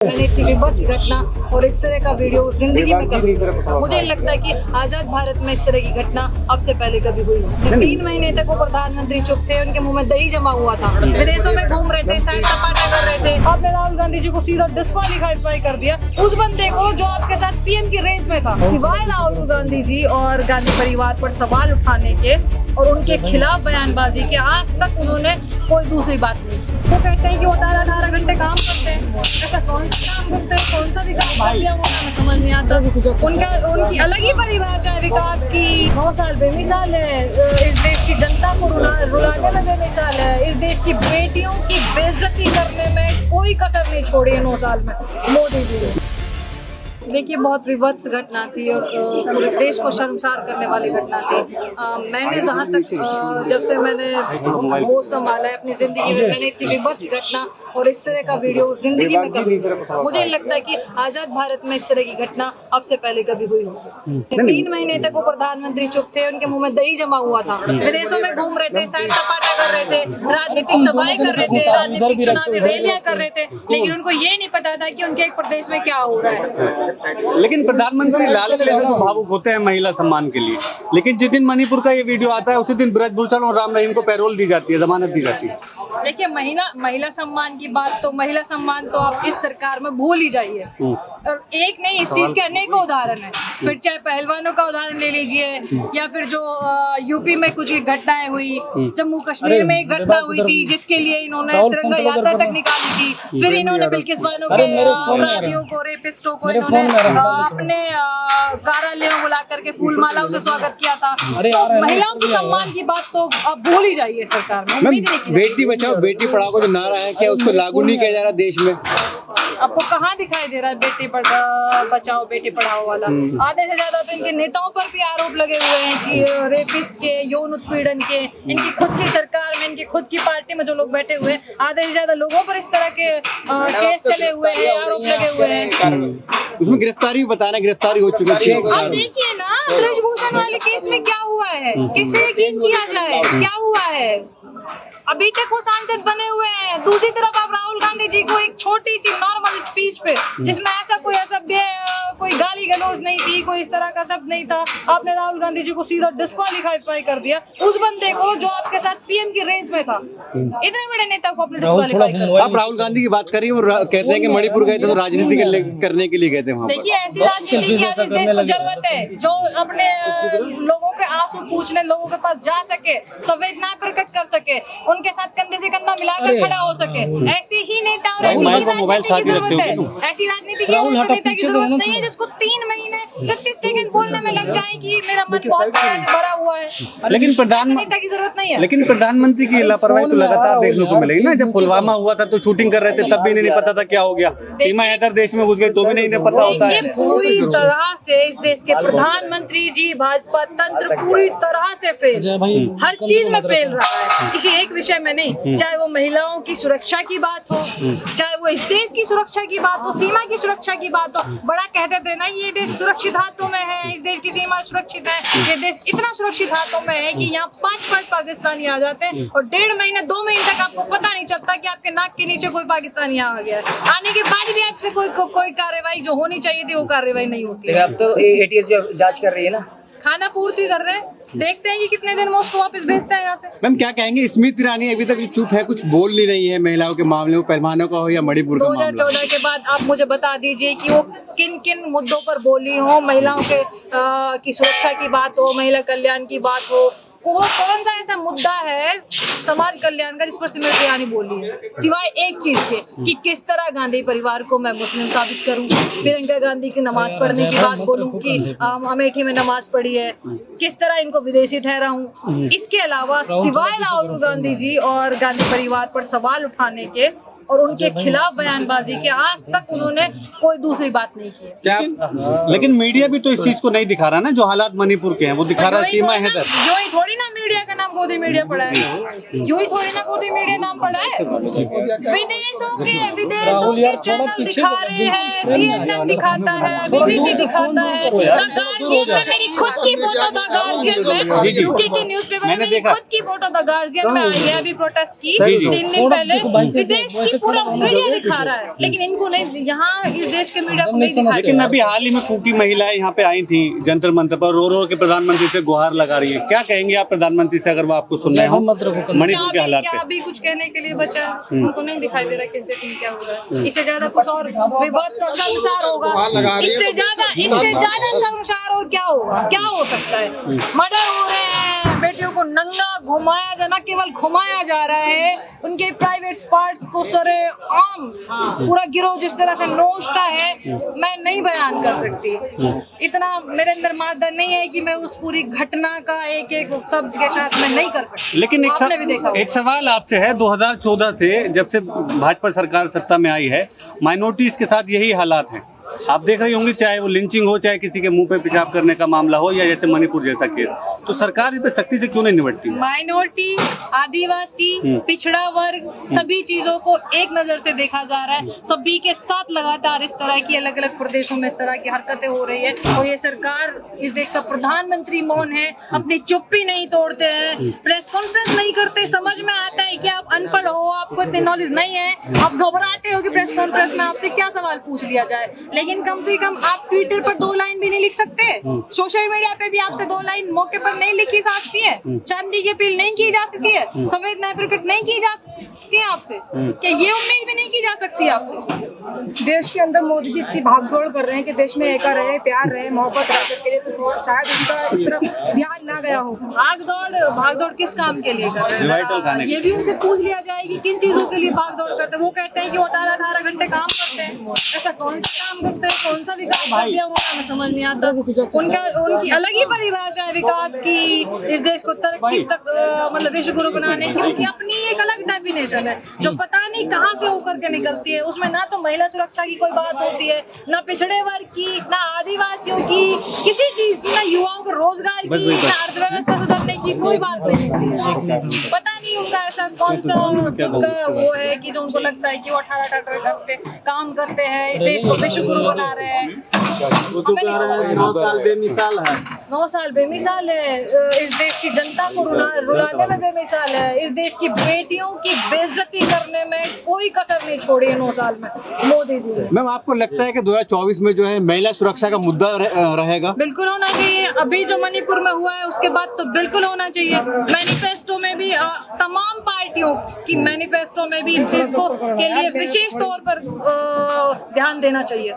मैंने इतनी विभत्स घटना और इस तरह का वीडियो जिंदगी में कभी मुझे नहीं लगता कि आजाद भारत में इस तरह की घटना अब से पहले कभी हुई हो। 3 महीने तक वो प्रधानमंत्री चुप थे, उनके मुंह में दही जमा हुआ था, विदेशों में घूम रहे थे, सैर सपाटा कर रहे थे। आपने राहुल गांधी जी को सीधा डिस्क्वालीफाई कर दिया, उस बंदे को जो आपके साथ पीएम की रेस में था। सिवाय राहुल गांधी जी और गांधी परिवार पर सवाल उठाने के और उनके खिलाफ बयानबाजी के आज तक उन्होंने कोई दूसरी बात नहीं। वो कहते हैं कि वो 18 घंटे काम करते हैं, ऐसा कौन सा काम करते हैं, कौन सा विकास कर दिया वो हमें समझ नहीं आता। उनकी अलग ही परिभाषा है विकास की। 9 साल बेमिसाल है, इस देश की जनता को रुलाने में बेमिसाल है, इस देश की बेटियों की बेइज्जती करने में कोई कसर नहीं छोड़ी है 9 साल में मोदी जी ने। देखिए, बहुत विभत्स घटना थी और पूरे देश को शर्मसार करने वाली घटना थी। मैंने जहाँ तक जब से मैंने होश संभाला है अपनी जिंदगी में, मैंने इतनी विभत्स घटना और इस तरह का वीडियो जिंदगी में कभी मुझे नहीं लगता कि आजाद भारत में इस तरह की घटना अब से पहले कभी हुई हो। 3 महीने तक वो प्रधानमंत्री चुप थे, उनके मुंह में दही जमा हुआ था, विदेशों में घूम रहे थे, सैर सपाटा कर रहे थे, राजनीतिक सभाएं कर रहे थे, राजनीतिक चुनावी रैलियां कर रहे थे, लेकिन उनको ये नहीं पता था कि उनके एक प्रदेश में क्या हो रहा है। लेकिन प्रधानमंत्री लाल किले से तो भावुक होते हैं महिला सम्मान के लिए, लेकिन जिस दिन मणिपुर का ये वीडियो आता है उसी दिन ब्रजभूषण और राम रहीम को पैरोल दी जाती है, जमानत दी जाती है। देखिए, महिला सम्मान की बात तो महिला सम्मान तो आप इस सरकार में भूल ही जाइए। और एक नहीं, इस चीज के अनेकों उदाहरण है। फिर चाहे पहलवानों का उदाहरण ले लीजिए या फिर जो यूपी में कुछ घटनाएं हुई, जम्मू कश्मीर में एक घटना हुई थी जिसके लिए इन्होंने तिरंगा यात्रा तक निकाली थी। फिर इन्होंने बिल्किस बानो के अपराधियों को, रेपिस्टों को इन्होंने अपने कार्यालयों में बुला करके फूलमालाओं से स्वागत किया था। तो महिलाओं की सम्मान की बात तो आप भूल ही जाइए सरकार में। उम्मीद नहीं की बेटी बचाओ बेटी पढ़ाओ का जो नारा है, क्या उसको लागू नहीं किया जा रहा देश में? आपको कहाँ दिखाई दे रहा है बेटी बचाओ बेटी पढ़ाओ वाला? आधे से ज्यादा तो इनके नेताओं पर भी आरोप लगे हुए हैं कि रेपिस्ट के, यौन उत्पीड़न के, इनकी खुद की सरकार में, इनकी खुद की पार्टी में जो लोग बैठे हुए हैं, आधे से ज्यादा लोगों पर इस तरह के केस चले हुए हैं, आरोप लगे हुए हैं। उसमें गिरफ्तारी भी बताना, गिरफ्तारी हो चुकी है। अब देखिए ना, ब्रजभूषण वाले केस में क्या हुआ है, किसे यकीन किया जाए, क्या हुआ है? अभी तक वो सांसद बने हुए हैं। दूसरी तरफ आप राहुल गांधी जी को एक छोटी सी नॉर्मल स्पीच पे, जिसमें ऐसा कोई असभ्य, कोई गाली गलौज नहीं थी, कोई इस तरह का शब्द नहीं था, आपने राहुल गांधी जी को सीधा डिस्क्वालीफाई कर दिया, उस बंदे को जो आपके साथ पीएम की रेस में था। इतने बड़े नेता को आपने डिस्क्वालीफाई कर दिया। आप राहुल गांधी की बात करिए, वो कहते हैं कि मणिपुर गए थे तो राजनीति करने के लिए गए थे वहाँ पर। देखिए, ऐसी राजनीति की आज देश को जरूरत है जो अपने लोगों के आंसू पूछने, लोगों के पास जा सके, संवेदनाएं प्रकट कर सके, उनके साथ कंधे से कंधा मिलाकर खड़ा हो सके। ऐसे ही नेता और ऐसी राजनीति की जरूरत है। ऐसी राजनीति की नेता की जरूरत नहीं है जिसको 3 महीने 36 सेकंड बोलने में लग जाए कि मेरा मन बहुत भरा हुआ है। लेकिन नेता की जरूरत नहीं है। लेकिन प्रधानमंत्री की लापरवाही तो लगातार देखने को मिलेगी ना। जब पुलवामा हुआ था तो शूटिंग कर रहे थे, तब भी नहीं पता था क्या हो गया। सीमा हैदर देश में घुस गई तो भी नहीं पता होता है। पूरी तरह से इस देश के प्रधानमंत्री जी, भाजपा तंत्र पूरी तरह से फेल, हर चीज में फेल रहा है, किसी एक विषय में नहीं। चाहे वो महिलाओं की सुरक्षा की बात हो, चाहे वो इस देश की सुरक्षा की बात हो, सीमा की सुरक्षा की बात हो। बड़ा कहते थे ना, ये देश सुरक्षित हाथों में है, इस देश की सीमा सुरक्षित है, ये देश इतना सुरक्षित हाथों में है कि यहाँ 5 पाकिस्तानी आ जाते हैं और 1.5 महीने 2 महीने तक आपको पता नहीं चलता कि आपके नाक के नीचे कोई पाकिस्तानी आ गया है। आने के बाद भी आपसे कोई कार्रवाई जो होनी चाहिए थी वो कार्रवाई नहीं होती है। अब तो एटीएस जांच कर रही है ना, खाना पूर्ति कर रहे हैं, देखते हैं कि कितने दिन में उसको वापस भेजता है यहाँ से। मैम क्या कहेंगे, स्मृति ईरानी अभी तक चुप है, कुछ बोल नहीं रही है महिलाओं के मामले में, पहलवानों का हो या मणिपुर का मामला? 2014 के बाद आप मुझे बता दीजिए कि वो किन किन मुद्दों पर बोली हो। महिलाओं के की सुरक्षा की बात हो, महिला कल्याण की बात हो, वो कौन सा ऐसा मुद्दा है समाज कल्याण का जिस पर स्मृति ईरानी बोली है, सिवाय एक चीज के कि किस तरह गांधी परिवार को मैं मुस्लिम साबित करूं, प्रियंका गांधी की नमाज पढ़ने की बात बोलूं कि अमेठी में नमाज पढ़ी है, किस तरह इनको विदेशी ठहराऊं। इसके अलावा सिवाय राहुल गांधी जी और गांधी परिवार पर सवाल उठाने के और उनके खिलाफ बयानबाजी के आज तक उन्होंने कोई दूसरी बात नहीं की है। क्या लेकिन मीडिया भी तो इस चीज को नहीं दिखा रहा ना, जो हालात मणिपुर के हैं वो दिखा रहा है। सीमा हैदर यूं ही थोड़ी ना मीडिया का नाम गोदी मीडिया पड़ा है, यूं ही थोड़ी ना गोदी मीडिया नाम पड़ा है। विदेशों के चैनल दिखा रहे हैं, CNN दिखाता है, BBC दिखाता है, द गार्जियन में मेरी खुद की फोटो, द गार्जियन में यूके के न्यूज़पेपर में मेरी खुद की फोटो द गार्जियन में आई है अभी प्रोटेस्ट की 3 दिन पहले। विदेश की पूरा मीडिया दिखा रहा है, लेकिन इनको नहीं, यहाँ इस देश के मीडिया को नहीं दिखा लेकिन अभी हाल ही में कुकी महिलाएं यहाँ पे आई थी जंतर मंतर पर, रो रो के प्रधानमंत्री से गुहार लगा रही है। क्या कहेंगे आप प्रधानमंत्री से अगर वो आपको सुन रहे हो मणिपुर के हालात क्या पे? अभी कुछ कहने के लिए बचा है? उनको नहीं दिखाई दे रहा किस देश में क्या हो रहा है। इससे ज्यादा कुछ और विवाद शर्मसार होगा, इससे ज्यादा शर्मसार और क्या होगा? क्या हो सकता है? मर्डर हो रहे हैं, बेटियों को नंगा घुमाया जा, न केवल घुमाया जा रहा है, उनके प्राइवेट पार्ट्स को सरेआम पूरा गिरोह जिस तरह से नोचता है, मैं नहीं बयान कर सकती। इतना मेरे अंदर मादा नहीं है कि मैं उस पूरी घटना का एक एक शब्द के साथ मैं नहीं कर सकती। लेकिन आपने भी देखा होगा। एक सवाल आपसे है, 2014 से जब से भाजपा सरकार सत्ता में आई है, माइनॉरिटीज के साथ यही हालात हैं। आप देख रही होंगी, चाहे वो लिंचिंग हो, चाहे किसी के मुंह पे पेशाब करने का मामला हो, या जैसे मणिपुर जैसा केस, तो सरकार इस पे सख्ती से क्यों नहीं निपटती? माइनॉरिटी, आदिवासी, पिछड़ा वर्ग, सभी चीजों को एक नजर से देखा जा रहा है। सभी के साथ लगातार इस तरह की अलग अलग प्रदेशों में इस तरह की हरकतें हो रही है, और ये सरकार, इस देश का प्रधानमंत्री मौन है, अपनी चुप्पी नहीं तोड़ते हैं, प्रेस कॉन्फ्रेंस नहीं करते। समझ में आता है कि आप अनपढ़ हो, आपको इतनी नॉलेज नहीं है, आप घबराते हो कि प्रेस कॉन्फ्रेंस में आपसे क्या सवाल पूछ लिया जाए, लेकिन कम से कम आप ट्विटर पर 2 लाइन भी नहीं लिख सकते। सोशल मीडिया पे भी आपसे 2 लाइन मौके पर नहीं लिखी जा सकती है, चांदी की अपील नहीं की जा सकती है, संवेदनाएं प्रकट नहीं की जा सकती है आपसे, क्या ये उम्मीद भी नहीं की जा सकती आपसे? देश के अंदर मोदी जी इतनी भागदौड़ कर रहे हैं कि देश में एका रहे, प्यार रहे, मोहब्बत रहे करके लिए, तो शायद उनका इस तरफ ध्यान ना गया हो। भागदौड़ किस काम के लिए कर रहे हैं? ये भी उनसे पूछ लिया जाए कि किन चीजों के लिए भागदौड़ करते हैं। वो कहते हैं कि वो 18 घंटे काम करते हैं। ऐसा कौन सा काम करते हैं, कौन सा विकास कर दिया उन्होंने, हमें समझ नहीं आता। उनकी अलग ही परिभाषा है विकास की, इस देश को तरक्की तक मतलब विश्व गुरु बनाने की उनकी अपनी एक अलग डेफिनेशन है, जो पता नहीं कहाँ से होकर के निकलती है। उसमें ना तो महिला सुरक्षा की कोई बात होती है, ना पिछड़े वर्ग की, ना आदिवासियों की, किसी चीज की, ना युवाओं को रोजगार की, ना अर्थव्यवस्था सुधारने की कोई बात नहीं होती है। पता नहीं उनका ऐसा कौन सा वो है कि जो उनको लगता है कि वो 18 घंटे काम करते हैं, इस देश को विश्व गुरु बना रहे हैं। 9 साल बेमिसाल है। 9 साल बेमिसाल है, इस देश की जनता को रुलाने में बेमिसाल है, इस देश की बेटियों की बेइज्जती करने में कोई कसर नहीं छोड़ी है 9 साल में मोदी जी ने। मैम, आपको लगता है कि 2024 में जो है महिला सुरक्षा का मुद्दा रहेगा? बिल्कुल होना चाहिए। अभी जो मणिपुर में हुआ है उसके बाद तो बिल्कुल होना चाहिए। मैनिफेस्टो में भी तमाम पार्टियों की मैनिफेस्टो में भी इस चीज को के लिए विशेष तौर पर ध्यान देना चाहिए।